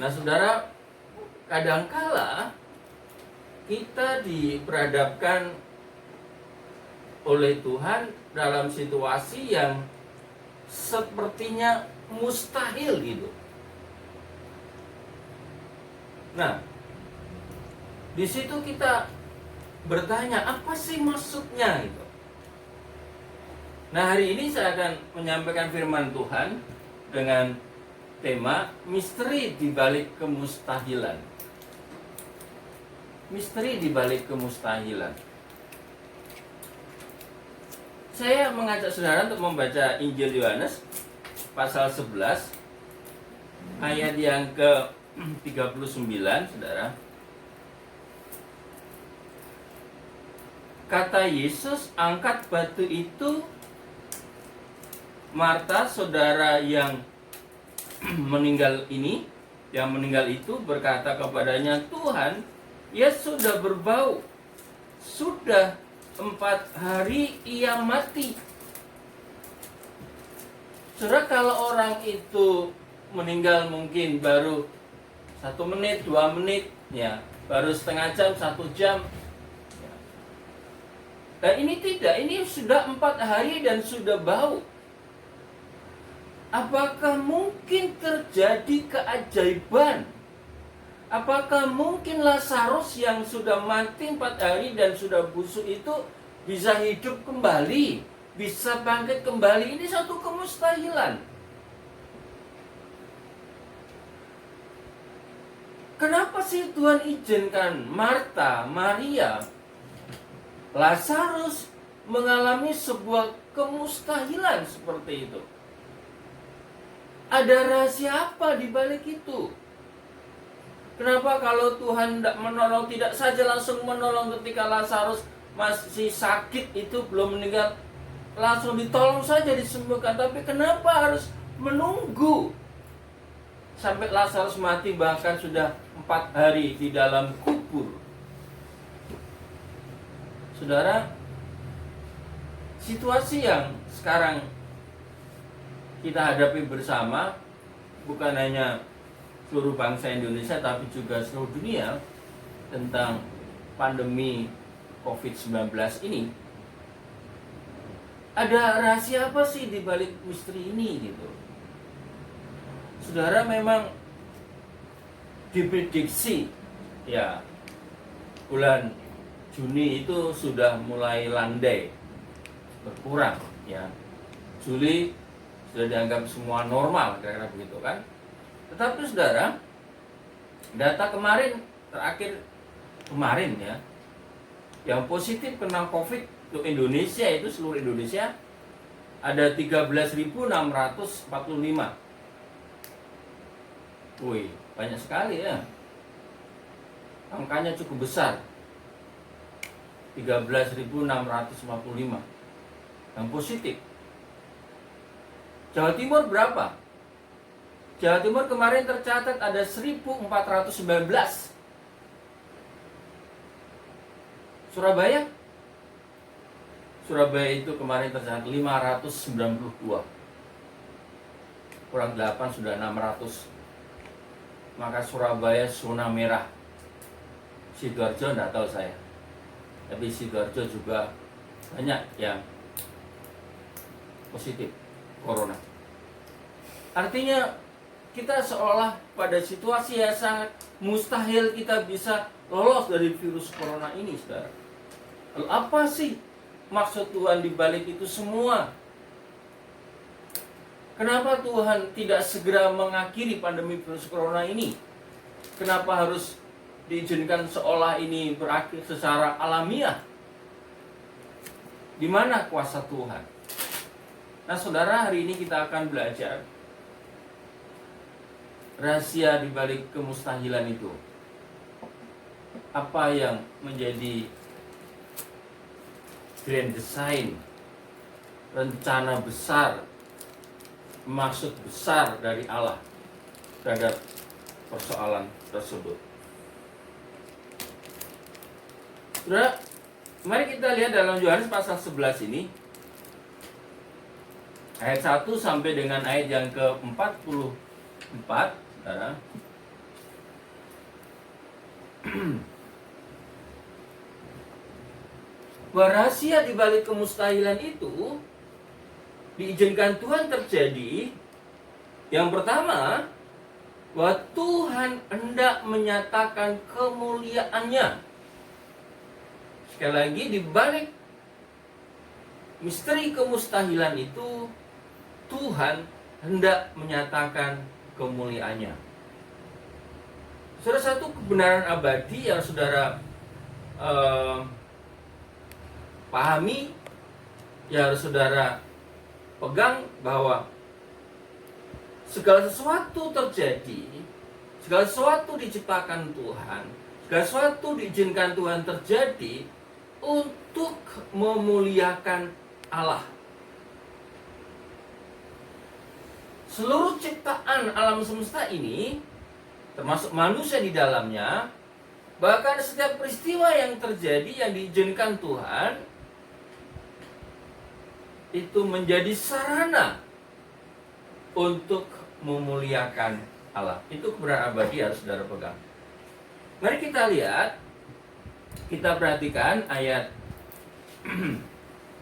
Nah, saudara, kadangkala kita diperhadapkan oleh Tuhan dalam situasi yang sepertinya mustahil gitu. Nah, di situ kita bertanya, apa sih maksudnya gitu. Nah, hari ini saya akan menyampaikan firman Tuhan dengan tema misteri di balik kemustahilan. Misteri di balik kemustahilan. Saya mengajak saudara untuk membaca Injil Yohanes pasal 11 ayat yang ke-39, saudara. Kata Yesus, angkat batu itu. Marta, saudara yang meninggal itu berkata kepadanya, Tuhan, ia sudah berbau. Sudah 4 hari ia mati. Saudara, kalau orang itu meninggal mungkin baru 1 menit, 2 menit, ya, baru setengah jam, 1 jam. Nah, ini tidak, ini sudah 4 hari dan sudah bau. Apakah mungkin terjadi keajaiban? Apakah mungkin Lazarus yang sudah mati 4 hari dan sudah busuk itu bisa hidup kembali, bisa bangkit kembali? Ini satu kemustahilan. Kenapa sih Tuhan izinkan Marta, Maria, Lazarus mengalami sebuah kemustahilan seperti itu? Ada rahasia apa di balik itu? Kenapa kalau Tuhan tidak menolong, tidak saja langsung menolong ketika Lazarus masih sakit itu, belum meninggal, langsung ditolong saja, disembuhkan? Tapi kenapa harus menunggu sampai Lazarus mati, bahkan sudah 4 hari di dalam kubur? Saudara, situasi yang sekarang kita hadapi bersama, bukan hanya seluruh bangsa Indonesia tapi juga seluruh dunia, tentang pandemi COVID-19 ini. Ada rahasia apa sih di balik misteri ini gitu? Saudara, memang diprediksi ya bulan Juni itu sudah mulai landai, berkurang ya. Juli sudah dianggap semua normal, kira-kira begitu kan. Tetapi saudara, data terakhir kemarin ya, yang positif kena COVID untuk Indonesia itu, seluruh Indonesia ada 13.645. Wih, banyak sekali ya. Angkanya cukup besar. 13.645 yang positif. Jawa Timur berapa? Jawa Timur kemarin tercatat ada 1.419. Surabaya? Surabaya itu kemarin tercatat 592. Kurang 8 sudah 600. Maka Surabaya zona merah. Sidoarjo enggak tahu saya. Tapi Sidoarjo juga banyak yang positif corona. Artinya kita seolah pada situasi yang sangat mustahil kita bisa lolos dari virus corona ini, saudara. Lalu apa sih maksud Tuhan di balik itu semua? Kenapa Tuhan tidak segera mengakhiri pandemi virus corona ini? Kenapa harus diizinkan seolah ini berakhir secara alamiah? Di mana kuasa Tuhan? Nah, saudara, hari ini kita akan belajar rahasia di balik kemustahilan itu. Apa yang menjadi grand design, rencana besar, maksud besar dari Allah terhadap persoalan tersebut. Saudara, mari kita lihat dalam Yohanes pasal 11 ini, ayat 1 sampai dengan ayat yang ke-44, saudara. rahasia di balik kemustahilan itu diizinkan Tuhan terjadi. Yang pertama, bahwa Tuhan hendak menyatakan kemuliaannya. Sekali lagi, di balik misteri kemustahilan itu, Tuhan hendak menyatakan kemuliaannya. Saudara, satu kebenaran abadi yang saudara pahami, yang harus saudara pegang, bahwa segala sesuatu terjadi, segala sesuatu diciptakan Tuhan, segala sesuatu diizinkan Tuhan terjadi untuk memuliakan Allah. Seluruh ciptaan alam semesta ini, termasuk manusia di dalamnya, bahkan setiap peristiwa yang terjadi yang diizinkan Tuhan, itu menjadi sarana untuk memuliakan Allah. Itu kebenaran abadi harus saudara pegang. Mari kita lihat, kita perhatikan ayat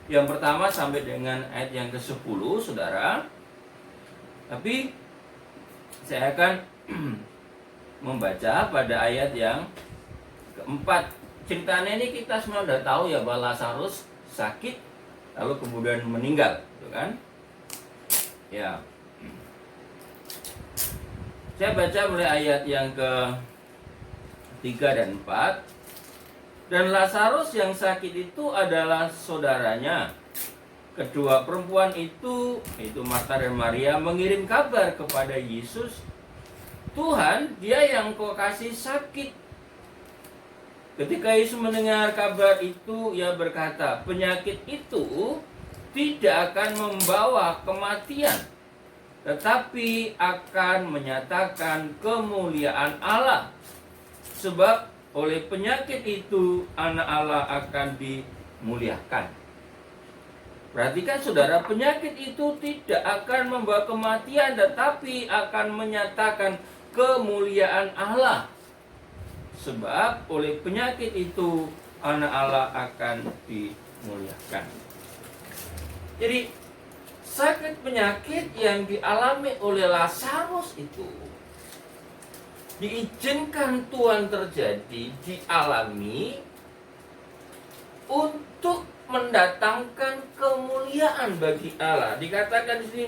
yang pertama sampai dengan ayat yang ke-10, saudara. Tapi saya akan membaca pada ayat yang keempat. Ceritanya ini kita semua sudah tahu ya, bahwa Lazarus sakit lalu kemudian meninggal, gitu kan? Ya. Saya baca mulai ayat yang ke-3 dan 4. Dan Lazarus yang sakit itu adalah saudaranya. Kedua perempuan itu, yaitu Marta dan Maria, mengirim kabar kepada Yesus, "Tuhan, dia yang kau kasih sakit." Ketika Yesus mendengar kabar itu, ia berkata, "Penyakit itu tidak akan membawa kematian, tetapi akan menyatakan kemuliaan Allah. Sebab oleh penyakit itu anak Allah akan dimuliakan." Perhatikan saudara, penyakit itu tidak akan membawa kematian, tetapi akan menyatakan kemuliaan Allah. Sebab oleh penyakit itu anak Allah akan dimuliakan. Jadi sakit penyakit yang dialami oleh Lazarus itu diizinkan Tuhan terjadi, dialami untuk mendatangkan kemuliaan bagi Allah. Dikatakan di sini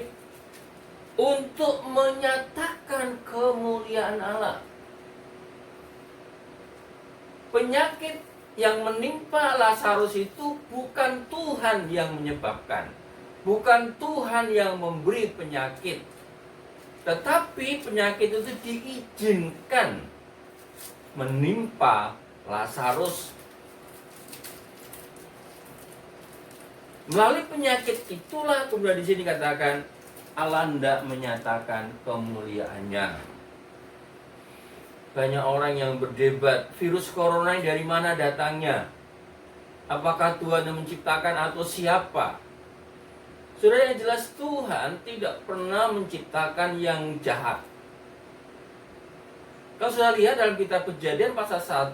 untuk menyatakan kemuliaan Allah. Penyakit yang menimpa Lazarus itu bukan Tuhan yang menyebabkan, bukan Tuhan yang memberi penyakit, tetapi penyakit itu diizinkan menimpa Lazarus. Melalui penyakit itulah kemudian di sini katakan Allah hendak menyatakan kemuliaannya. Banyak orang yang berdebat, virus corona dari mana datangnya? Apakah Tuhan yang menciptakan atau siapa? Saudara, yang jelas Tuhan tidak pernah menciptakan yang jahat. Kalau sudah lihat dalam kitab Kejadian pasal 1,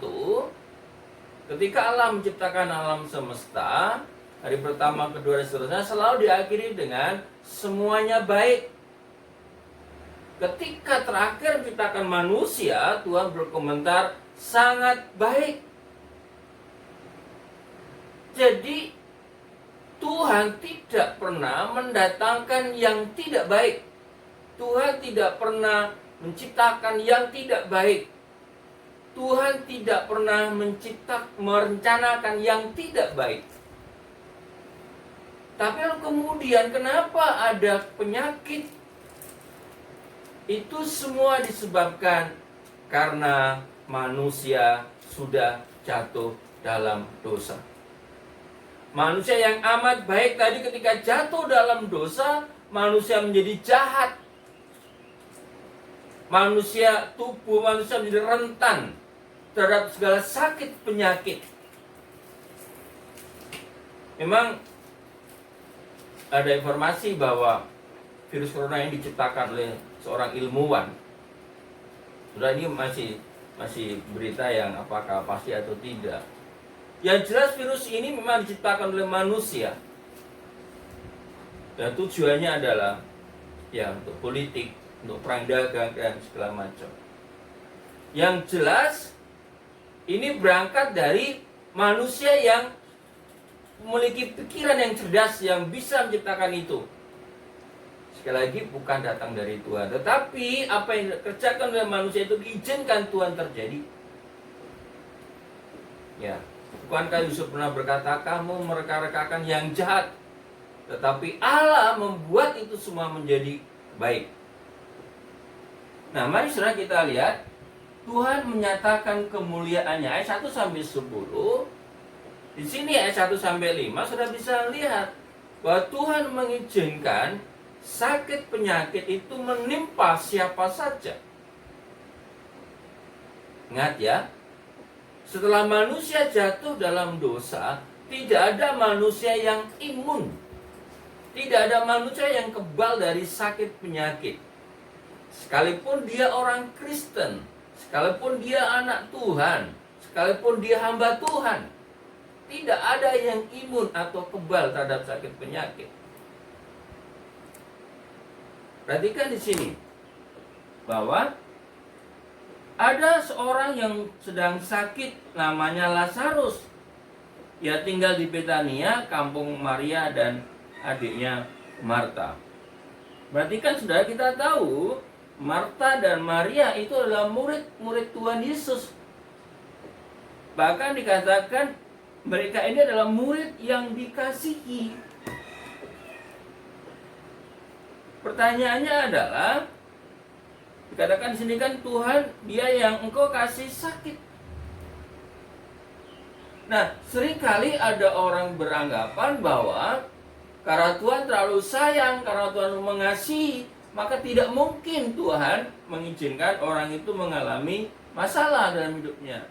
ketika Allah menciptakan alam semesta, hari pertama, kedua, dan seterusnya selalu diakhiri dengan semuanya baik. Ketika terakhir menciptakan manusia, Tuhan berkomentar sangat baik. Jadi Tuhan tidak pernah mendatangkan yang tidak baik. Tuhan tidak pernah menciptakan yang tidak baik. Tuhan tidak pernah merencanakan yang tidak baik. Tapi lalu kemudian kenapa ada penyakit? Itu semua disebabkan karena manusia sudah jatuh dalam dosa. Manusia yang amat baik tadi ketika jatuh dalam dosa, manusia menjadi jahat. Tubuh manusia menjadi rentan terhadap segala sakit penyakit. Memang ada informasi bahwa virus corona yang diciptakan oleh seorang ilmuwan. Sudah, ini masih masih berita yang apakah pasti atau tidak. Yang jelas virus ini memang diciptakan oleh manusia. Dan tujuannya adalah ya untuk politik, untuk perang dagang dan segala macam. Yang jelas ini berangkat dari manusia yang memiliki pikiran yang cerdas yang bisa menciptakan itu. Sekali lagi bukan datang dari Tuhan, tetapi apa yang dikerjakan oleh manusia itu diizinkan Tuhan terjadi. Ya, bukankah Yusuf pernah berkata, kamu mereka-rekakan yang jahat, tetapi Allah membuat itu semua menjadi baik. Nah, mari saudara kita lihat Tuhan menyatakan kemuliaannya ayat 1 sampai 10. Di sini ayat 1 sampai 5 sudah bisa lihat bahwa Tuhan mengizinkan sakit penyakit itu menimpa siapa saja. Ingat ya, setelah manusia jatuh dalam dosa, tidak ada manusia yang imun. Tidak ada manusia yang kebal dari sakit penyakit. Sekalipun dia orang Kristen, sekalipun dia anak Tuhan, sekalipun dia hamba Tuhan, tidak ada yang imun atau kebal terhadap sakit penyakit. Perhatikan di sini bahwa ada seorang yang sedang sakit namanya Lazarus. Ia tinggal di Betania, kampung Maria dan adiknya Marta. Perhatikan saudara, kita tahu Marta dan Maria itu adalah murid-murid Tuhan Yesus. Bahkan dikatakan mereka ini adalah murid yang dikasihi. Pertanyaannya adalah, dikatakan di sini kan Tuhan, dia yang engkau kasih sakit. Nah, seringkali ada orang beranggapan bahwa karena Tuhan terlalu sayang, karena Tuhan mengasihi, maka tidak mungkin Tuhan mengizinkan orang itu mengalami masalah dalam hidupnya.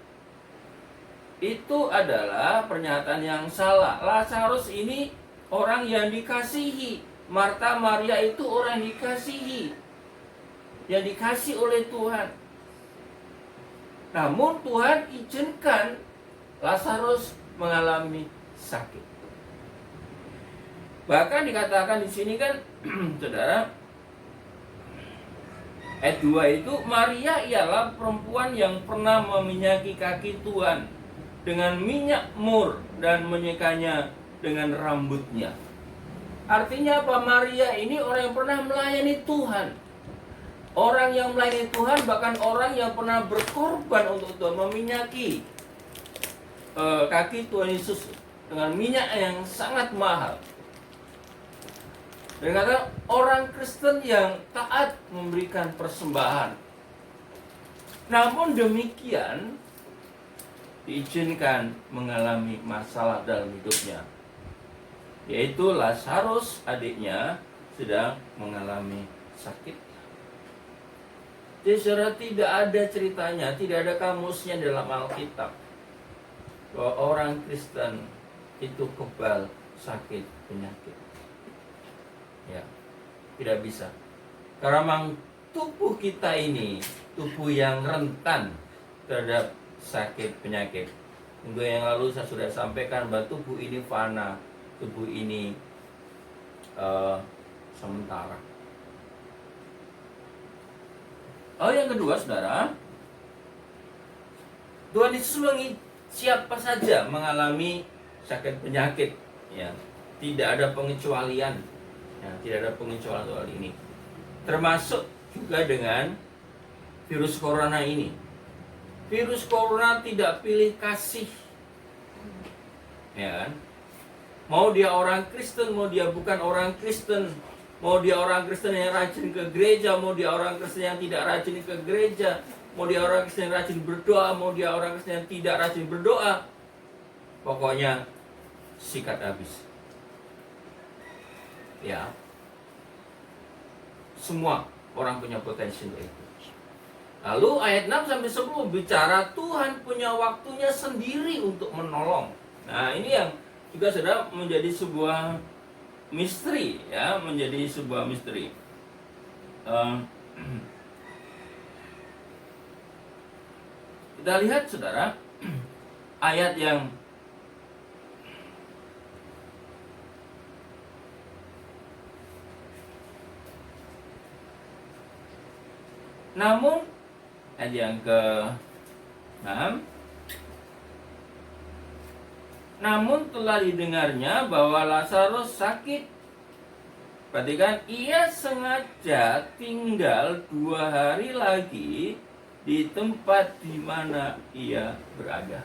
Itu adalah pernyataan yang salah. Lazarus ini orang yang dikasihi. Marta, Maria itu orang yang dikasihi, yang dikasih oleh Tuhan. Namun Tuhan izinkan Lazarus mengalami sakit. Bahkan dikatakan di sini kan, saudara, ayat 2 itu, Maria ialah perempuan yang pernah meminyaki kaki Tuhan dengan minyak mur dan menyekanya dengan rambutnya. Artinya apa? Maria ini orang yang pernah melayani Tuhan. Orang yang melayani Tuhan, bahkan orang yang pernah berkorban untuk Tuhan, meminyaki kaki Tuhan Yesus dengan minyak yang sangat mahal. Dan kata orang Kristen yang taat memberikan persembahan. Namun demikian diizinkan mengalami masalah dalam hidupnya, yaitu Lazarus adiknya sedang mengalami sakit. Jadi saudara, tidak ada ceritanya, tidak ada kamusnya dalam Alkitab bahwa orang Kristen itu kebal sakit penyakit. Ya, tidak bisa. Karena memang tubuh kita ini tubuh yang rentan terhadap sakit penyakit. Minggu yang lalu saya sudah sampaikan bahwa tubuh ini fana, tubuh ini sementara. Oh, yang kedua, saudara, Tuhan Yesus siapa saja mengalami sakit penyakit, ya, tidak ada pengecualian, ya, tidak ada pengecualian soal ini, termasuk juga dengan virus corona ini. Virus corona tidak pilih kasih, ya kan? Mau dia orang Kristen, mau dia bukan orang Kristen, mau dia orang Kristen yang rajin ke gereja, mau dia orang Kristen yang tidak rajin ke gereja, mau dia orang Kristen yang rajin berdoa, mau dia orang Kristen yang tidak rajin berdoa, pokoknya sikat habis. Ya, semua orang punya potensi untuk itu. Lalu ayat 6 sampai 10 bicara Tuhan punya waktunya sendiri untuk menolong. Nah, ini yang juga sudah menjadi sebuah misteri, ya, menjadi sebuah misteri. Kita lihat saudara, ayat yang namun ayat yang ke-6, namun telah didengarnya bahwa Lazarus sakit. Perhatikan, ia sengaja tinggal 2 hari lagi di tempat di mana ia berada.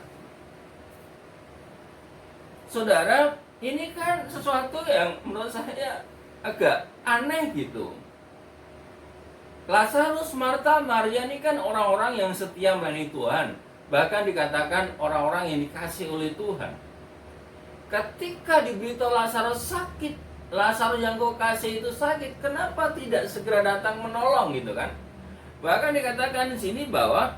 Saudara, ini kan sesuatu yang menurut saya agak aneh gitu. Lazarus, Marta, Maria ini kan orang-orang yang setia melayani Tuhan. Bahkan dikatakan orang-orang yang dikasih oleh Tuhan. Ketika diberitahu Lazarus sakit, Lazarus yang kau kasih itu sakit, kenapa tidak segera datang menolong gitu kan? Bahkan dikatakan di sini bahwa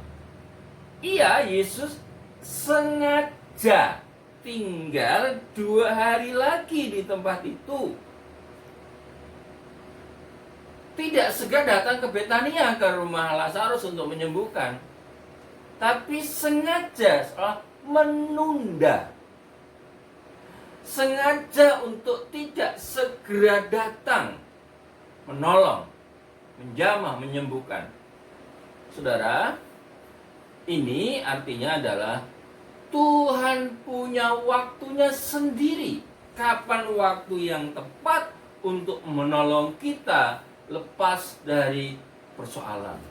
Yesus sengaja tinggal 2 hari lagi di tempat itu. Tidak segera datang ke Betania, ke rumah Lazarus untuk menyembuhkan, tapi sengaja menunda. Sengaja untuk tidak segera datang menolong, menjamah, menyembuhkan. Saudara, ini artinya adalah Tuhan punya waktunya sendiri. Kapan waktu yang tepat untuk menolong kita lepas dari persoalan.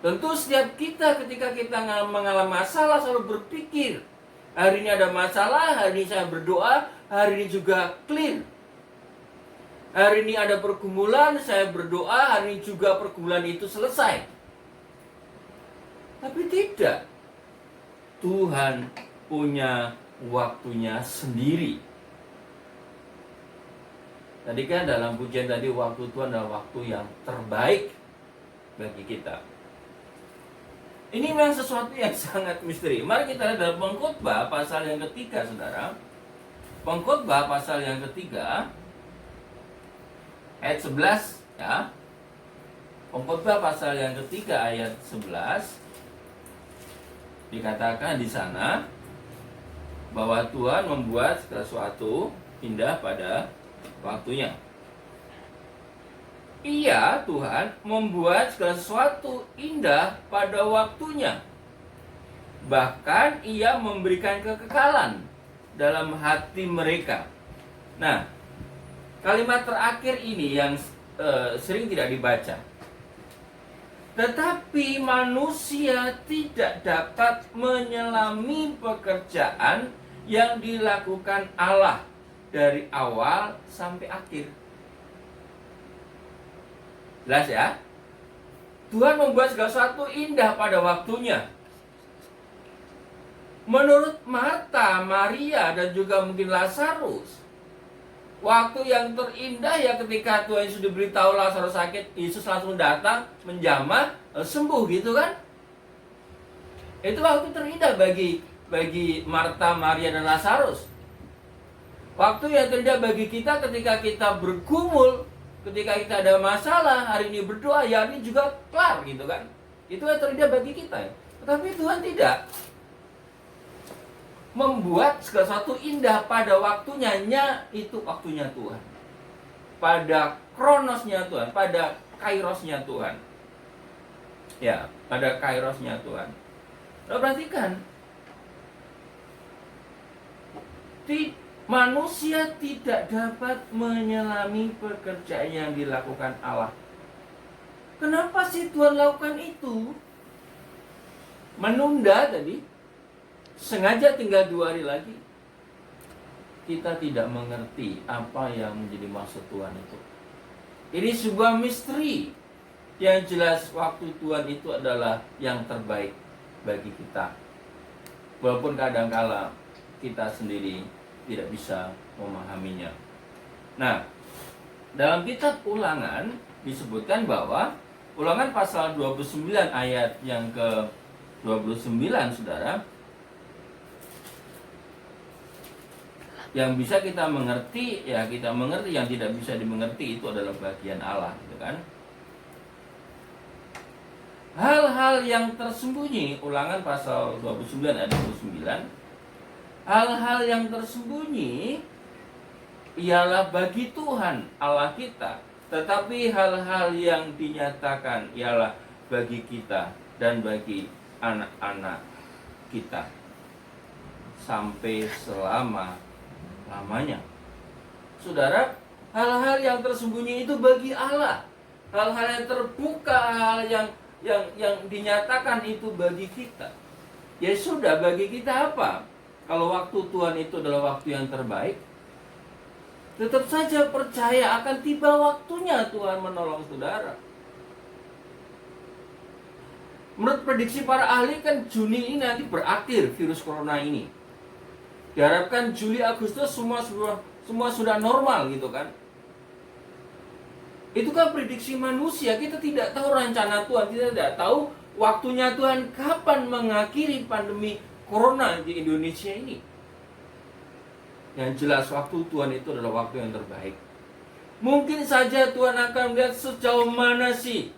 Tentu setiap kita ketika kita mengalami masalah selalu berpikir, hari ini ada masalah, hari ini saya berdoa, hari ini juga clear. Hari ini ada pergumulan, saya berdoa, hari ini juga pergumulan itu selesai. Tapi tidak. Tuhan punya waktunya sendiri. Tadi kan dalam pujian tadi, waktu Tuhan adalah waktu yang terbaik bagi kita. Ini memang sesuatu yang sangat misteri. Mari kita lihat dalam Pengkhotbah pasal yang ketiga, saudara. Pengkhotbah pasal yang ketiga, ayat 11, ya. Pengkhotbah pasal yang ketiga ayat 11, dikatakan di sana bahwa Tuhan membuat sesuatu indah pada waktunya. Tuhan membuat segala sesuatu indah pada waktunya. Bahkan Ia memberikan kekekalan dalam hati mereka. Nah, kalimat terakhir ini yang sering tidak dibaca. Tetapi manusia tidak dapat menyelami pekerjaan yang dilakukan Allah dari awal sampai akhir. Jelas ya? Tuhan membuat segala sesuatu indah pada waktunya. Menurut Marta, Maria, dan juga mungkin Lazarus, waktu yang terindah ya ketika Tuhan Yesus diberitahu Lazarus sakit, Yesus langsung datang, menjamah, sembuh gitu kan? Itu waktu terindah bagi Marta, Maria, dan Lazarus. Waktu yang terindah bagi kita ketika kita bergumul, ketika kita ada masalah, hari ini berdoa, ya ini juga kelar gitu kan. Itu yang terindah bagi kita. Tetapi Tuhan tidak membuat segala sesuatu indah pada waktunya, itu waktunya Tuhan. Pada kronosnya Tuhan, pada kairosnya Tuhan. Ya, pada kairosnya Tuhan. Nah, perhatikan. Manusia tidak dapat menyelami pekerjaan yang dilakukan Allah. Kenapa sih Tuhan lakukan itu? Menunda tadi, sengaja tinggal 2 hari lagi. Kita tidak mengerti apa yang menjadi maksud Tuhan itu. Ini sebuah misteri. Yang jelas waktu Tuhan itu adalah yang terbaik bagi kita. Walaupun kadang-kala kita sendiri tidak bisa memahaminya. Nah, dalam kitab Ulangan disebutkan bahwa Ulangan pasal 29 ayat yang ke-29, saudara, yang bisa kita mengerti, ya kita mengerti, yang tidak bisa dimengerti itu adalah bagian Allah, gitu kan? hal-hal yang tersembunyi, Ulangan pasal 29 ayat 29, hal-hal yang tersembunyi ialah bagi Tuhan Allah kita, tetapi hal-hal yang dinyatakan ialah bagi kita dan bagi anak-anak kita sampai selama-lamanya. Saudara, hal-hal yang tersembunyi itu bagi Allah. Hal-hal yang terbuka, hal yang dinyatakan itu bagi kita. Ya sudah, bagi kita apa? Kalau waktu Tuhan itu adalah waktu yang terbaik, tetap saja percaya akan tiba waktunya Tuhan menolong saudara. Menurut prediksi para ahli kan Juni ini nanti berakhir virus corona ini. Diharapkan Juli, Agustus semua sudah normal gitu kan. Itu kan prediksi manusia. Kita tidak tahu rencana Tuhan. Kita tidak tahu waktunya Tuhan kapan mengakhiri pandemi corona di Indonesia ini. Yang jelas waktu Tuhan itu adalah waktu yang terbaik. Mungkin saja Tuhan akan melihat sejauh mana sih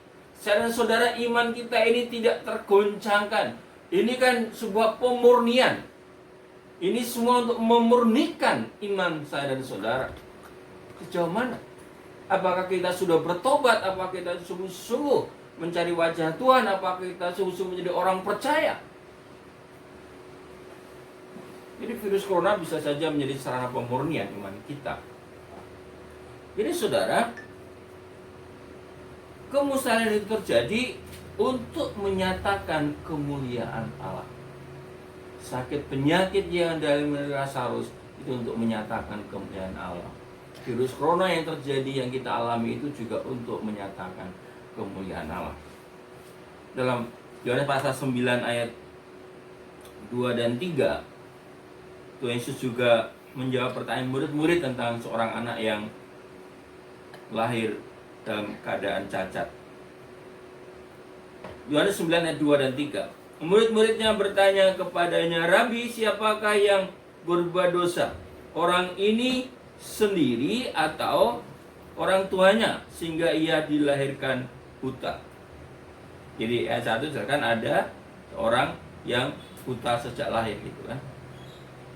saya dan saudara iman kita ini tidak tergoncangkan. Ini kan sebuah pemurnian. Ini semua untuk memurnikan iman saya dan saudara. Sejauh mana? Apakah kita sudah bertobat? Apakah kita sungguh-sungguh mencari wajah Tuhan? Apakah kita sungguh-sungguh menjadi orang percaya? Jadi virus corona bisa saja menjadi sarana pemurnian iman kita. Jadi saudara, kemustahilan itu terjadi untuk menyatakan kemuliaan Allah. Sakit penyakit yang dari Lazarus itu untuk menyatakan kemuliaan Allah. Virus corona yang terjadi yang kita alami itu juga untuk menyatakan kemuliaan Allah. Dalam Yohanes pasal 9 ayat 2 dan 3, Tuhan Yesus juga menjawab pertanyaan murid-murid tentang seorang anak yang lahir dalam keadaan cacat. Yohanes 9 ayat 2 dan 3. Murid-muridnya bertanya kepadanya, "Rabi, siapakah yang berbuat dosa? Orang ini sendiri atau orang tuanya sehingga ia dilahirkan buta?" Jadi ayat 1 jelaskan ada seorang yang buta sejak lahir gitu kan.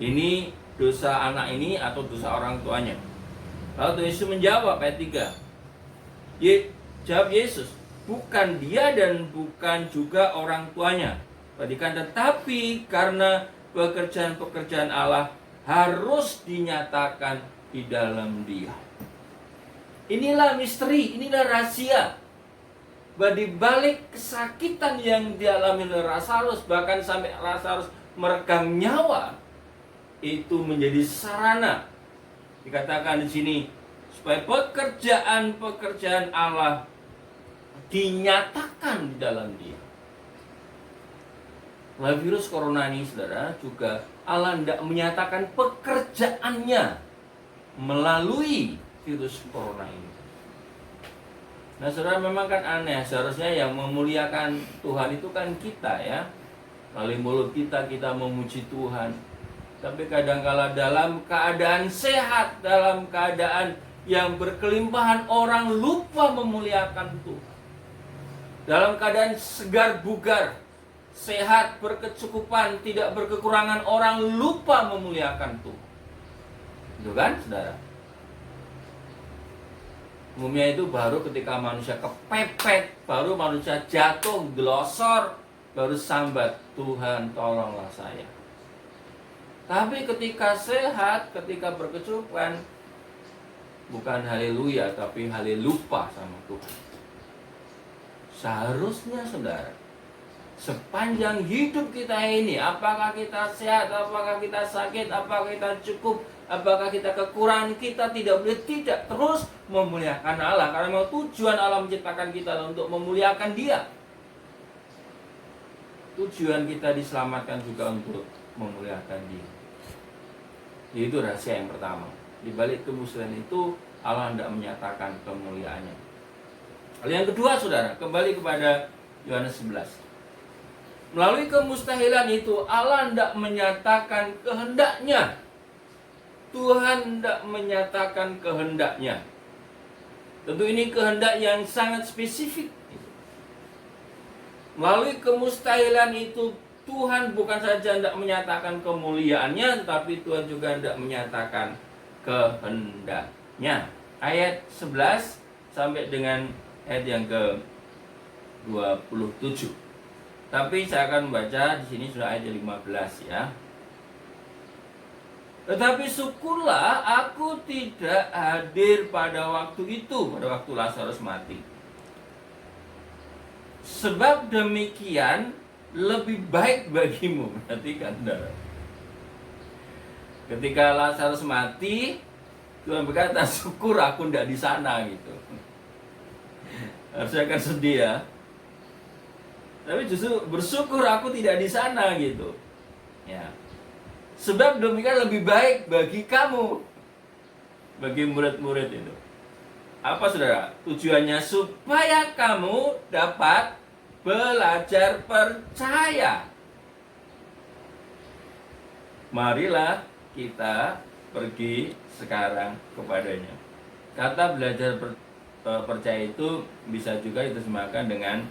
Ini dosa anak ini atau dosa orang tuanya? Lalu Tuhan Yesus menjawab ayat 3. Jawab Yesus, "Bukan dia dan bukan juga orang tuanya. Perhatikan, tetapi karena pekerjaan-pekerjaan Allah harus dinyatakan di dalam dia." Inilah misteri, inilah rahasia. Bahwa di balik kesakitan yang dialami oleh Lazarus, bahkan sampai Lazarus meregang nyawa, itu menjadi sarana. Dikatakan di sini supaya pekerjaan-pekerjaan Allah dinyatakan di dalam dia. Nah, virus corona ini saudara juga Allah tidak menyatakan pekerjaannya melalui virus corona ini. Nah saudara, memang kan aneh, seharusnya yang memuliakan Tuhan itu kan kita ya. Melalui mulut kita memuji Tuhan. Tapi kadangkala dalam keadaan sehat, dalam keadaan yang berkelimpahan, orang lupa memuliakan Tuhan. Dalam keadaan segar bugar, sehat, berkecukupan, tidak berkekurangan, orang lupa memuliakan Tuhan. Itu kan saudara? Umumnya itu baru ketika manusia kepepet, baru manusia jatuh, glosor, baru sambat, "Tuhan tolonglah saya." Tapi ketika sehat, ketika berkecukupan, bukan haleluya, tapi halelupa sama Tuhan. Seharusnya saudara, sepanjang hidup kita ini, apakah kita sehat, apakah kita sakit, apakah kita cukup, apakah kita kekurangan, kita tidak boleh tidak terus memuliakan Allah. Karena memang tujuan Allah menciptakan kita untuk memuliakan Dia. Tujuan kita diselamatkan juga untuk memuliakan Dia. Itu rahasia yang pertama. Di balik kemustahilan itu Allah tidak menyatakan kemuliaannya. Lalu yang kedua saudara, kembali kepada Yohanes 11. Melalui kemustahilan itu Allah tidak menyatakan kehendaknya. Tuhan tidak menyatakan kehendaknya. Tentu ini kehendak yang sangat spesifik. Melalui kemustahilan itu Tuhan bukan saja tidak menyatakan kemuliaannya, tetapi Tuhan juga tidak menyatakan kehendaknya. Ayat 11 sampai dengan ayat yang ke-27. Tapi saya akan membaca di sini sudah ayat 15 ya. Tetapi syukurlah aku tidak hadir pada waktu itu, pada waktu Lazarus mati. Sebab demikian lebih baik bagimu. Perhatikan, saudara. Ketika Lazarus mati, Tuhan berkata, syukur aku tidak di sana gitu. Harusnya kan sedih ya. Tapi justru bersyukur aku tidak di sana gitu. Ya. Sebab demikian lebih baik bagi kamu, bagi murid-murid itu. Apa saudara? Tujuannya supaya kamu dapat belajar percaya. Marilah kita pergi sekarang kepadanya. Kata belajar percaya itu bisa juga diterjemahkan dengan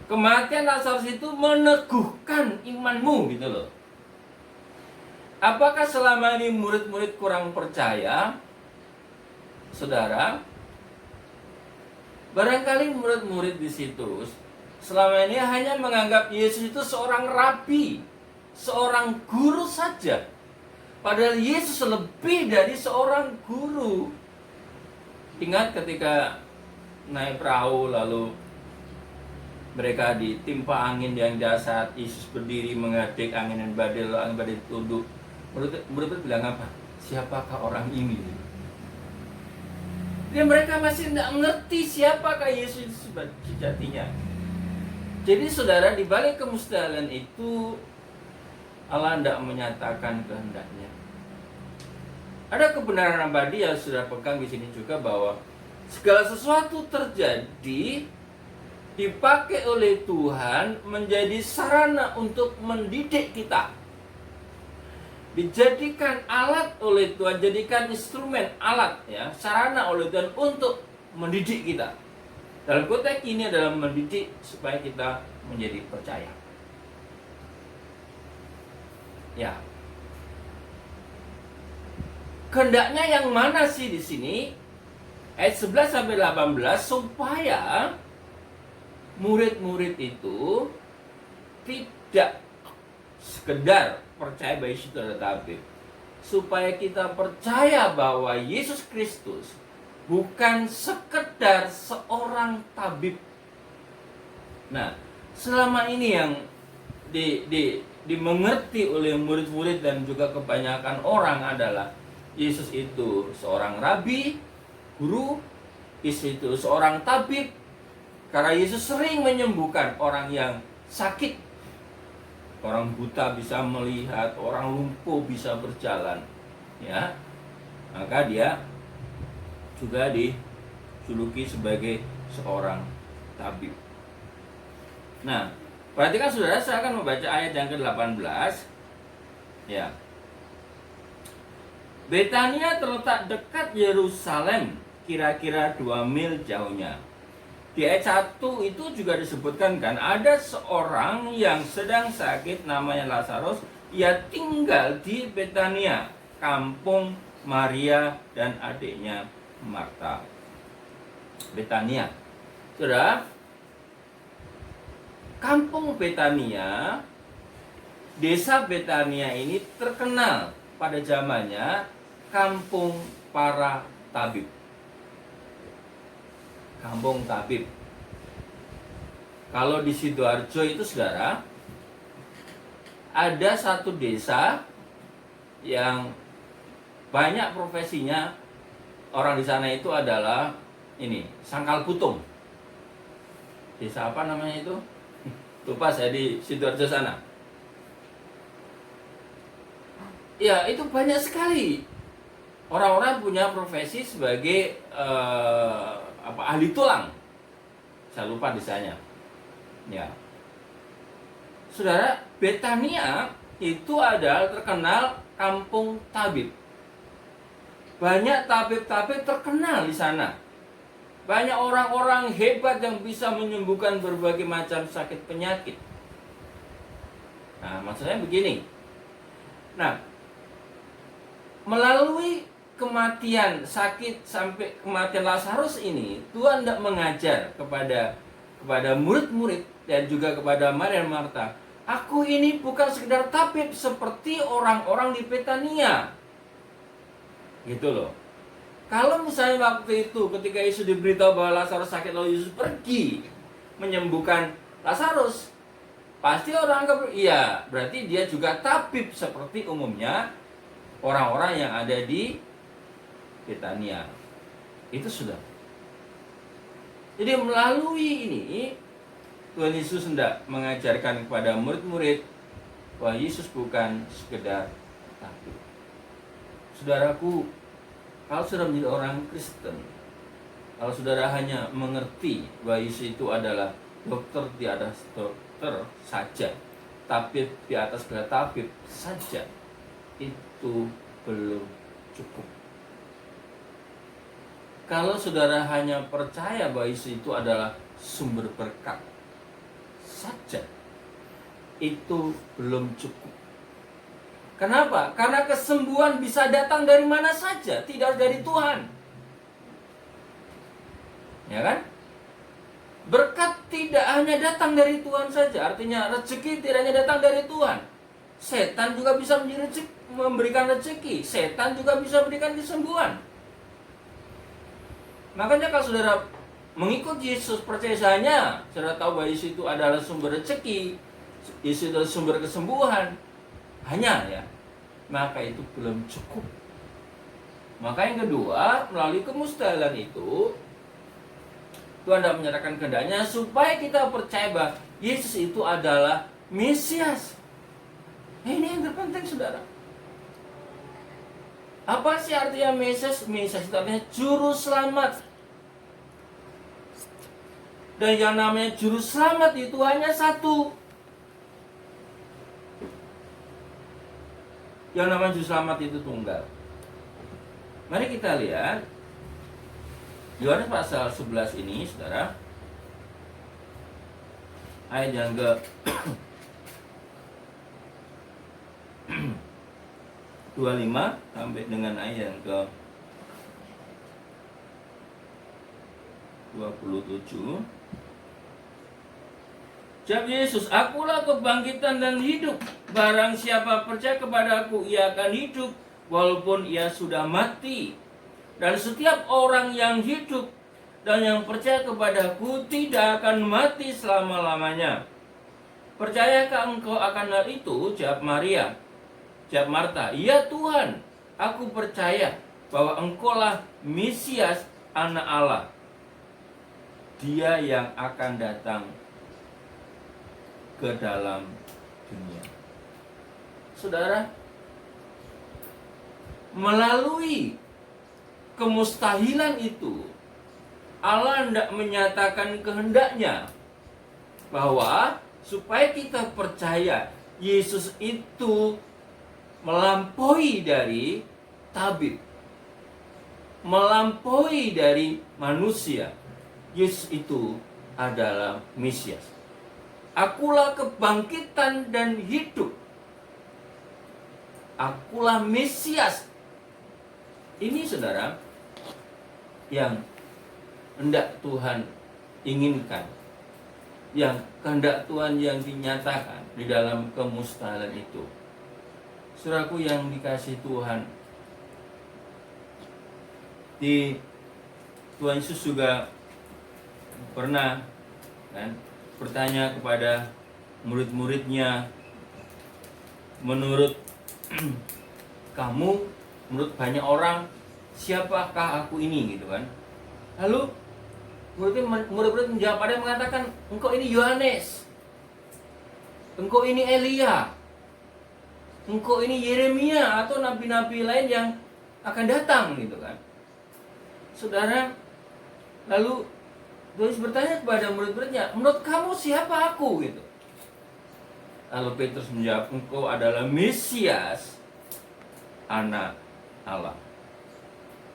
kematian Lazarus itu meneguhkan imanmu gitu loh. Apakah selama ini murid-murid kurang percaya? Saudara, barangkali murid-murid di situ selama ini hanya menganggap Yesus itu seorang rabi, seorang guru saja. Padahal Yesus lebih dari seorang guru. Ingat ketika naik perahu lalu mereka ditimpa angin yang dahsyat, Yesus berdiri menghadap angin dan badai, lalu angin badai tunduk. Murid-murid bilang apa? Siapakah orang ini? Dan mereka masih tidak mengerti siapakah Yesus sejatinya. Jadi saudara, di balik kemustahilan itu Allah tidak menyatakan kehendaknya. Ada kebenaran abadi yang sudah pegang di sini juga bahwa segala sesuatu terjadi dipakai oleh Tuhan menjadi sarana untuk mendidik kita. Dijadikan alat oleh Tuhan, jadikan instrumen, alat ya, sarana oleh Tuhan untuk mendidik kita. Dalam konteks ini adalah mendidik supaya kita menjadi percaya. Ya. Kehendaknya yang mana sih di sini? Ayat 11 sampai 18 supaya murid-murid itu tidak sekedar percaya bahwa Yesus itu adalah tabib, supaya kita percaya bahwa Yesus Kristus bukan sekedar seorang tabib. Nah, selama ini yang dimengerti oleh murid-murid dan juga kebanyakan orang adalah Yesus itu seorang rabi, guru, Yesus itu seorang tabib, karena Yesus sering menyembuhkan orang yang sakit. Orang buta bisa melihat, orang lumpuh bisa berjalan, ya. Maka dia juga dijuluki sebagai seorang tabib. Nah, perhatikan saudara, saya akan membaca ayat yang ke-18. Ya. Betania terletak dekat Yerusalem, kira-kira 2 mil jauhnya. Di ayat 1 itu juga disebutkan kan, ada seorang yang sedang sakit namanya Lazarus. Ia tinggal di Betania, kampung Maria dan adiknya Marta. Betania. Saudara, kampung Betania, desa Betania ini terkenal pada zamannya kampung para tabib. Kampung tabib. Kalau di Sidoarjo itu saudara, ada satu desa yang banyak profesinya orang di sana itu adalah ini, sangkal putung. Desa apa namanya itu? Lupa saya, di Sidoarjo sana. Ya, itu banyak sekali orang-orang punya profesi sebagai ahli tulang. Saya lupa desanya. Ya. Saudara, Betania itu adalah terkenal kampung tabib. Banyak tabib-tabib terkenal di sana. Banyak orang-orang hebat yang bisa menyembuhkan berbagai macam sakit penyakit. Nah, maksudnya begini. Nah, melalui kematian, sakit sampai kematian Lazarus ini, Tuhan tidak mengajar kepada murid-murid dan juga kepada Maria dan Marta, aku ini bukan sekedar tabib seperti orang-orang di Betania. Gitu loh. Kalau misalnya waktu itu ketika Yesus diberitahu bahwa Lazarus sakit lalu Yesus pergi menyembuhkan Lazarus, pasti orang anggap iya, berarti dia juga tabib seperti umumnya orang-orang yang ada di Betania. Itu sudah. Jadi melalui ini Tuhan Yesus hendak mengajarkan kepada murid-murid bahwa Yesus bukan sekedar tabib. Saudaraku, kalau saudara menjadi orang Kristen, kalau saudara hanya mengerti bahwa Yesus itu adalah dokter di atas dokter saja, tabib di atas tabib saja, itu belum cukup. Kalau saudara hanya percaya bahwa Yesus itu adalah sumber berkat saja, itu belum cukup. Kenapa? Karena kesembuhan bisa datang dari mana saja, tidak dari Tuhan. Ya kan? Berkat tidak hanya datang dari Tuhan saja, artinya rezeki tidak hanya datang dari Tuhan. Setan juga bisa memberikan rezeki, setan juga bisa memberikan kesembuhan. Makanya kalau saudara mengikut Yesus, percaya saja, saudara tahu bahwa Yesus itu adalah sumber rezeki, Yesus adalah sumber kesembuhan, hanya ya, maka itu belum cukup. Maka yang kedua, melalui kemustahilan itu Tuhan tidak menyatakan kehendaknya supaya kita percaya bahwa Yesus itu adalah Mesias. Ini yang terpenting, saudara. Apa sih artinya Mesias? Mesias itu artinya juru selamat. Dan yang namanya juru selamat itu hanya satu. Yang namanya juru selamat itu tunggal. Mari kita lihat Yohanes pasal 11 ini, saudara. Ayat yang ke 25 sampai dengan ayat yang ke 27. Jawab Yesus, akulah kebangkitan dan hidup. Barang siapa percaya kepadaku, ia akan hidup walaupun ia sudah mati. Dan setiap orang yang hidup dan yang percaya kepadaku tidak akan mati selama-lamanya. Percayakah engkau akan hal itu? Jawab Maria. Jawab Marta, iya Tuhan, aku percaya bahwa engkaulah Mesias, Anak Allah, Dia yang akan datang ke dalam dunia. Saudara, melalui kemustahilan itu, Allah hendak menyatakan kehendaknya bahwa supaya kita percaya Yesus itu melampaui dari tabib, melampaui dari manusia. Yesus itu adalah Mesias. Akulah kebangkitan dan hidup. Akulah Mesias. Ini saudara yang hendak Tuhan inginkan, yang kehendak Tuhan yang dinyatakan di dalam kemustahilan itu. Saudaraku yang dikasihi Tuhan, di Tuhan Yesus juga pernah kan bertanya kepada murid-muridnya, menurut kamu, menurut banyak orang, siapakah aku ini, gitu kan? Lalu murid-murid menjawab, ada yang mengatakan, engkau ini Yohanes, engkau ini Elia, engkau ini Yeremia atau nabi-nabi lain yang akan datang, gitu kan? Saudara, lalu Yesus bertanya kepada murid-muridnya, menurut kamu siapa aku, gitu. Lalu Petrus menjawab, engkau adalah Mesias, Anak Allah.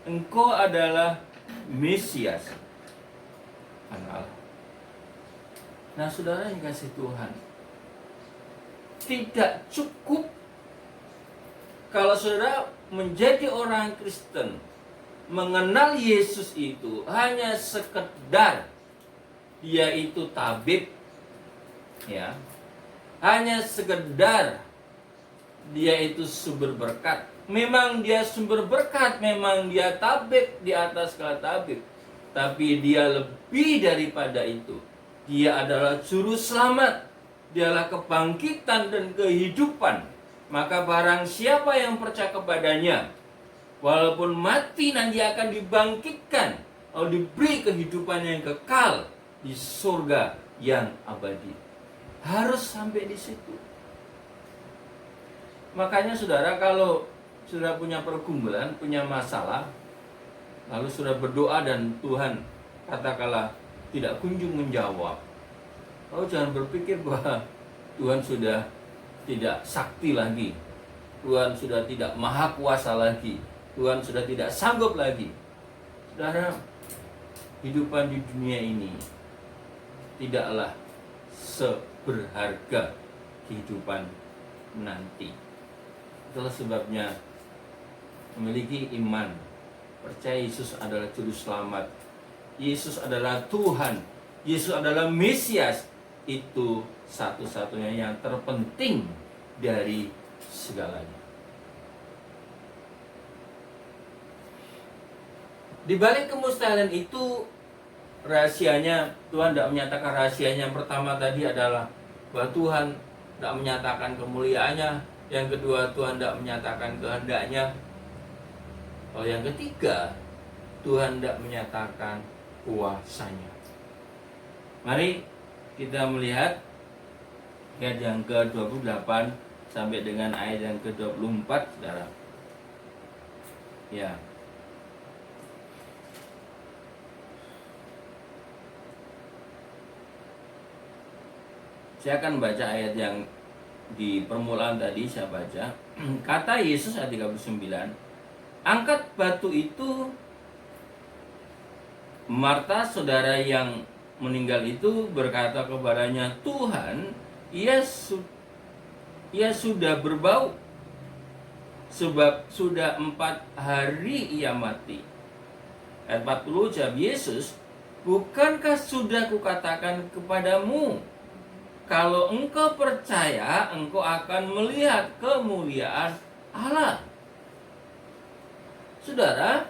Engkau adalah Mesias, akan Allah. Nah, saudara yang kasih Tuhan, tidak cukup kalau saudara menjadi orang Kristen, mengenal Yesus itu hanya sekedar dia itu tabib, ya, hanya sekedar dia itu sumber berkat. Memang dia sumber berkat, memang dia tabib di atas segala tabib, tapi dia lebih daripada itu. Dia adalah juru selamat, dialah kebangkitan dan kehidupan. Maka barang siapa yang percaya kepadanya, walaupun mati nanti akan dibangkitkan, atau diberi kehidupan yang kekal di surga yang abadi. Harus sampai di situ. Makanya saudara, kalau sudah punya pergumulan, punya masalah, lalu sudah berdoa dan Tuhan katakanlah tidak kunjung menjawab, lalu jangan berpikir bahwa Tuhan sudah tidak sakti lagi, Tuhan sudah tidak maha kuasa lagi, Tuhan sudah tidak sanggup lagi. Saudara, kehidupan di dunia ini tidaklah seberharga kehidupan nanti. Itulah sebabnya memiliki iman, percaya Yesus adalah juru selamat, Yesus adalah Tuhan, Yesus adalah Mesias, itu satu-satunya yang terpenting dari segalanya. Di balik kemustahilan itu, rahasianya, Tuhan tidak menyatakan rahasianya. Yang pertama tadi adalah bahwa Tuhan tidak menyatakan kemuliaannya. Yang kedua, Tuhan tidak menyatakan kehendaknya. Kalau yang ketiga, Tuhan tidak menyatakan kuasanya. Mari kita melihat ayat yang ke-28 sampai dengan ayat yang ke-24, saudara. Ya. Saya akan baca ayat yang di permulaan tadi saya baca. Kata Yesus ayat 39, angkat batu itu. Marta, saudara yang meninggal itu, berkata kepadanya, Tuhan, ia sudah berbau, sebab sudah 4 hari ia mati. Ayat 40, jawab Yesus, bukankah sudah kukatakan kepadamu, kalau engkau percaya, engkau akan melihat kemuliaan Allah. Saudara,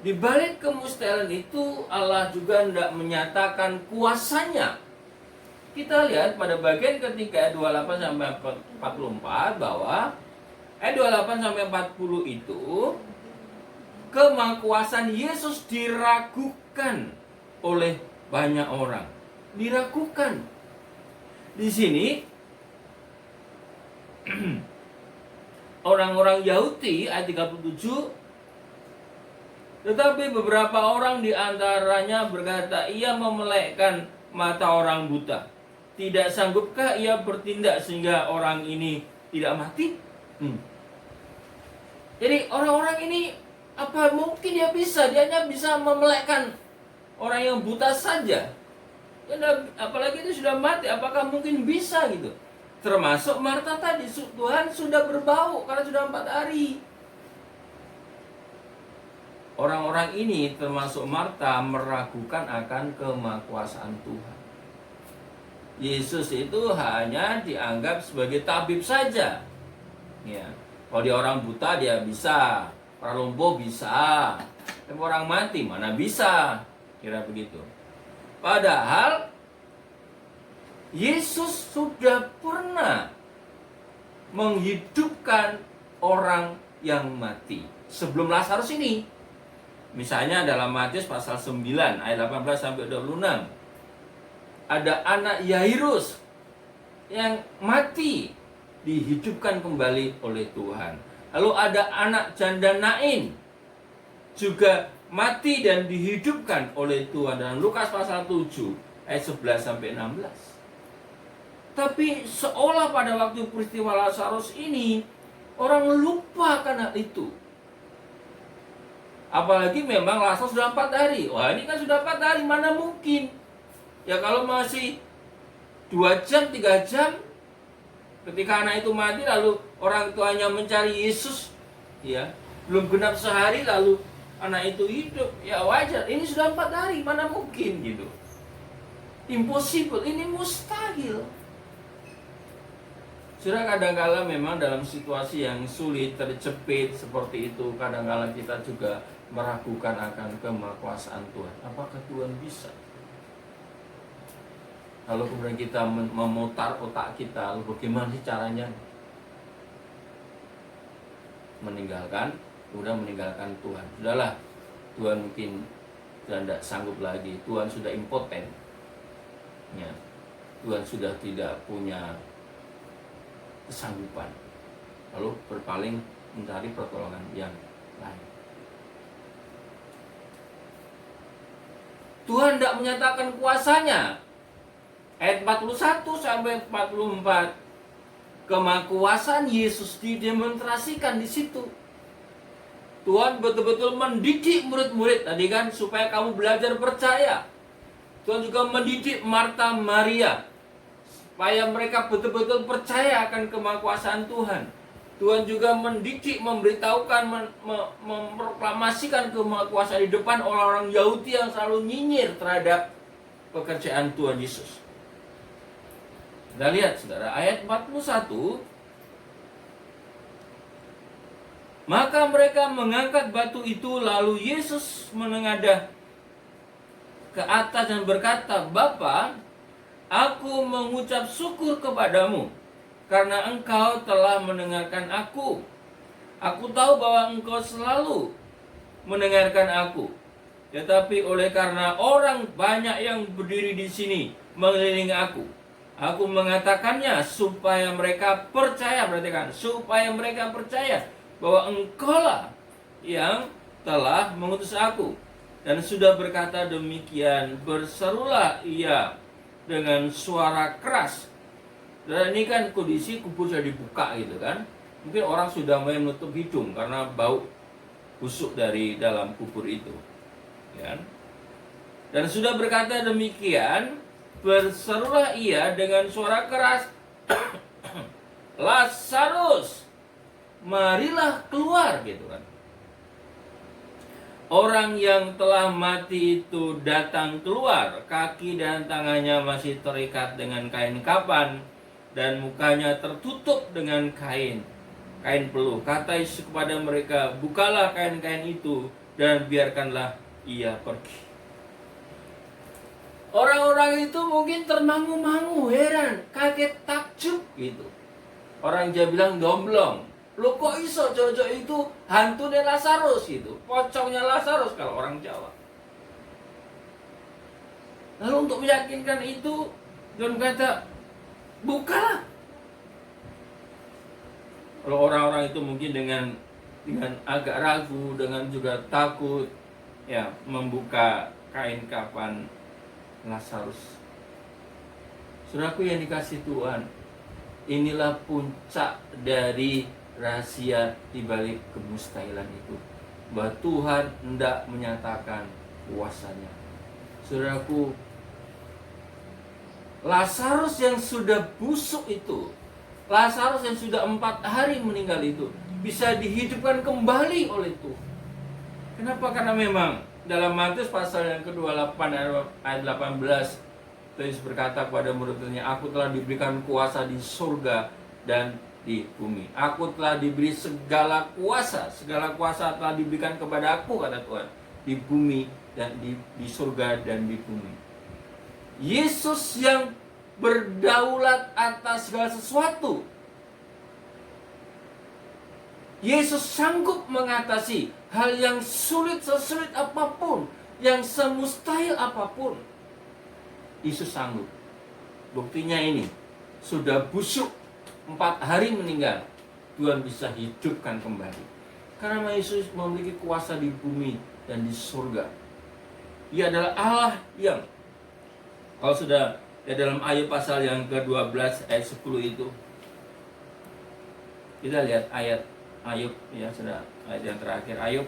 di balik kemustahilan itu Allah juga tidak menyatakan kuasanya. Kita lihat pada bagian ketiga ayat 28 sampai 44 bahwa ayat 28 sampai 40 itu kemahakuasaan Yesus diragukan oleh banyak orang. Diragukan. Di sini orang-orang Yahudi ayat 37, tetapi beberapa orang di antaranya berkata, ia memelekkan mata orang buta. Tidak sanggupkah ia bertindak sehingga orang ini tidak mati? Jadi orang-orang ini, apa mungkin dia hanya bisa memelekkan orang yang buta saja? Apalagi itu sudah mati, apakah mungkin bisa gitu? Termasuk Marta tadi, Tuhan sudah berbau karena sudah 4 hari. Orang-orang ini termasuk Marta meragukan akan kemahakuasaan Tuhan. Yesus itu hanya dianggap sebagai tabib saja. Ya. Kalau dia orang buta dia bisa, orang lumpuh bisa, tapi orang mati mana bisa, kira begitu. Padahal Yesus sudah pernah menghidupkan orang yang mati sebelum Lazarus ini. Misalnya dalam Matius pasal 9 ayat 18 sampai 26. Ada anak Yairus yang mati dihidupkan kembali oleh Tuhan. Lalu ada anak janda Nain juga mati dan dihidupkan oleh Tuhan dalam Lukas pasal 7 ayat 11 sampai 16. Tapi seolah pada waktu peristiwa Lazarus ini orang lupa karena itu. Apalagi memang Lazarus sudah 4 hari. Wah, ini kan sudah 4 hari, mana mungkin? Ya kalau masih 2 jam, 3 jam ketika anak itu mati lalu orang tuanya mencari Yesus, ya, belum genap sehari lalu anak itu hidup, ya wajar. Ini sudah 4 hari, mana mungkin gitu. Impossible, ini mustahil. Sudah kadang-kala memang dalam situasi yang sulit, terjepit seperti itu, kadang-kala kita juga meragukan akan kemahakuasaan Tuhan. Apakah Tuhan bisa? Kalau kemudian kita memutar otak kita, lalu bagaimana sih caranya? Meninggalkan Tuhan. Sudahlah, Tuhan mungkin sudah tidak sanggup lagi. Tuhan sudah impoten. Ya, Tuhan sudah tidak punya kesanggupan. Lalu berpaling mencari pertolongan yang lain. Tuhan tidak menyatakan kuasanya. Ayat 41 sampai 44. Kemahakuasaan Yesus didemonstrasikan di situ. Tuhan betul-betul mendidik murid-murid tadi kan, supaya kamu belajar percaya. Tuhan juga mendidik Marta Maria supaya mereka betul-betul percaya akan kemahakuasaan Tuhan. Tuhan juga mendidik, memberitahukan, memproklamasikan kemahakuasaan di depan orang-orang Yahudi yang selalu nyinyir terhadap pekerjaan Tuhan Yesus. Kita lihat saudara, ayat 41. Maka mereka mengangkat batu itu, lalu Yesus menengadah ke atas dan berkata, Bapa, aku mengucap syukur kepadamu karena engkau telah mendengarkan aku. Aku tahu bahwa engkau selalu mendengarkan aku. Tetapi oleh karena orang banyak yang berdiri di sini mengelilingi aku mengatakannya supaya mereka percaya, perhatikan, supaya mereka percaya bahwa engkaulah yang telah mengutus aku. Dan sudah berkata demikian, berserulah ia dengan suara keras. Dan ini kan kondisi kubur sudah dibuka gitu kan. Mungkin orang sudah mulai menutup hidung karena bau busuk dari dalam kubur itu, ya. Dan sudah berkata demikian, berserulah ia dengan suara keras, Lazarus, marilah keluar, gitu kan. Orang yang telah mati itu datang keluar, kaki dan tangannya masih terikat dengan kain kapan, dan mukanya tertutup dengan kain peluh. Kata Yesus kepada mereka, bukalah kain-kain itu dan biarkanlah ia pergi. Orang-orang itu mungkin termangu-mangu, heran, kaget, takjub gitu. Orang Jawa bilang domblong. Loh kok iso Jojo itu hantunya Lazarus gitu, pocongnya Lazarus kalau orang Jawa. Lalu untuk meyakinkan itu, Tuhan kata, bukalah. Kalau orang-orang itu mungkin dengan agak ragu, dengan juga takut, ya, membuka kain kapan Lazarus. Saudaraku yang dikasih Tuhan, inilah puncak dari rahasia di balik kemustahilan itu, bahwa Tuhan hendak menyatakan kuasanya. Saudaraku, Lazarus yang sudah busuk itu, Lazarus yang sudah 4 hari meninggal itu, bisa dihidupkan kembali oleh Tuhan. Kenapa? Karena memang dalam Matius pasal yang ke-28 ayat 18, Yesus berkata kepada murid-muridnya, aku telah diberikan kuasa di surga dan di bumi. Aku telah diberi segala kuasa telah diberikan kepada aku, kata Tuhan, di bumi dan di surga dan di bumi. Yesus yang berdaulat atas segala sesuatu. Yesus sanggup mengatasi hal yang sulit, sesulit apapun, yang semustahil apapun. Yesus sanggup. Buktinya ini, sudah busuk 4 hari meninggal, Tuhan bisa hidupkan kembali. Karena Yesus memiliki kuasa di bumi dan di surga. Ia adalah Allah yang, kalau sudah ya dalam Ayub pasal yang ke-12 ayat 10 itu, kita lihat ayat Ayub, ya sudah, ayat yang terakhir Ayub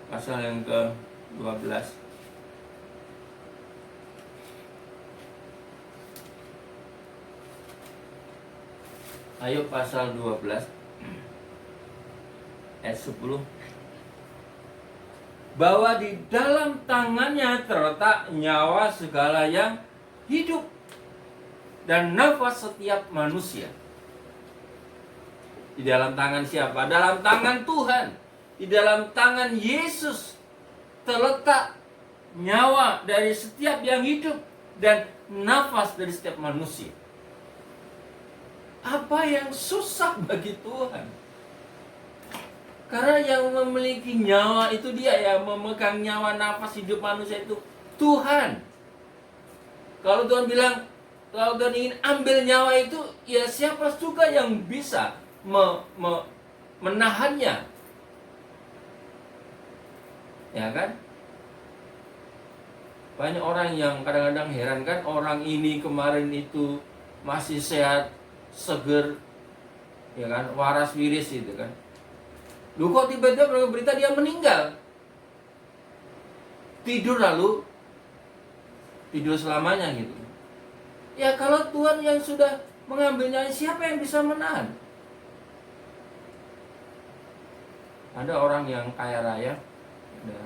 pasal yang ke-12. Ayub pasal 12 ayat 10. Bahwa di dalam tangannya terletak nyawa segala yang hidup dan nafas setiap manusia. Di dalam tangan siapa? Dalam tangan Tuhan. Di dalam tangan Yesus terletak nyawa dari setiap yang hidup dan nafas dari setiap manusia. Apa yang susah bagi Tuhan? Karena yang memiliki nyawa itu Dia, yang memegang nyawa, nafas hidup manusia itu Tuhan. Kalau Tuhan bilang, kalau Tuhan ingin ambil nyawa itu, ya siapa juga yang bisa menahannya? Ya kan? Banyak orang yang kadang-kadang heran kan, orang ini kemarin itu masih sehat, seger, ya kan, waras wiris itu kan. Lu kok tiba-tiba berita dia meninggal? Tidur lalu tidur selamanya gitu. Ya kalau Tuhan yang sudah mengambilnya, siapa yang bisa menahan? Ada orang yang kaya raya, ya,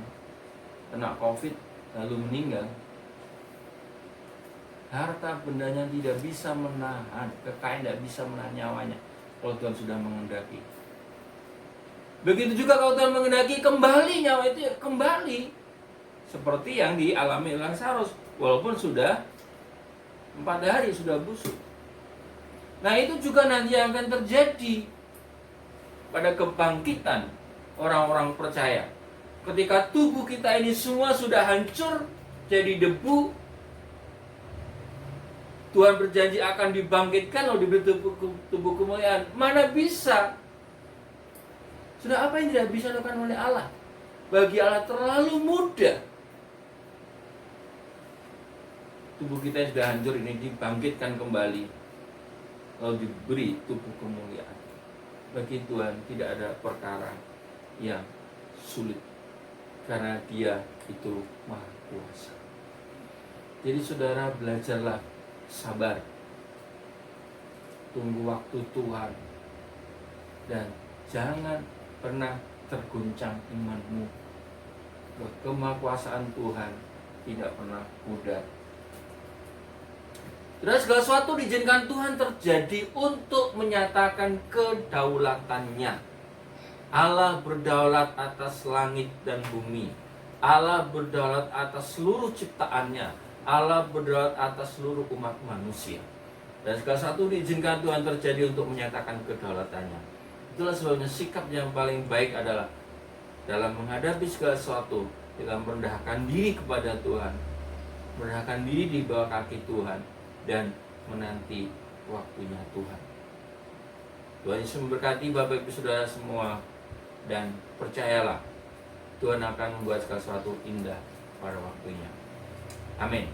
kena COVID lalu meninggal. Harta bendanya tidak bisa menahan, kekayaan tidak bisa menahan nyawanya kalau Tuhan sudah menghendaki. Begitu juga kalau Tuhan menghendaki, kembali nyawa itu ya kembali. Seperti yang dialami Lazarus, walaupun sudah 4 hari sudah busuk. Nah itu juga nanti yang akan terjadi pada kebangkitan orang-orang percaya. Ketika tubuh kita ini semua sudah hancur jadi debu, Tuhan berjanji akan dibangkitkan lalu diberi tubuh kemuliaan. Mana bisa? Sudah apa yang tidak bisa dilakukan oleh Allah? Bagi Allah terlalu mudah. Tubuh kita yang sudah hancur ini dibangkitkan kembali, lalu diberi tubuh kemuliaan. Bagi Tuhan tidak ada perkara yang sulit, karena Dia itu Maha Kuasa. Jadi saudara, belajarlah sabar, tunggu waktu Tuhan, dan jangan pernah terguncang imanmu. Kemahakuasaan Tuhan tidak pernah pudar. Dan segala sesuatu diizinkan Tuhan terjadi untuk menyatakan kedaulatannya. Allah berdaulat atas langit dan bumi. Allah berdaulat atas seluruh ciptaannya. Allah berdaulat atas seluruh umat manusia. Dan segala sesuatu diizinkan Tuhan terjadi untuk menyatakan kedaulatannya. Itulah sebabnya sikap yang paling baik adalah dalam menghadapi segala sesuatu, kita merendahkan diri kepada Tuhan, merendahkan diri di bawah kaki Tuhan, dan menanti waktunya Tuhan. Tuhan Yesus memberkati Bapak Ibu Saudara semua, dan percayalah Tuhan akan membuat segala sesuatu indah pada waktunya. Amin.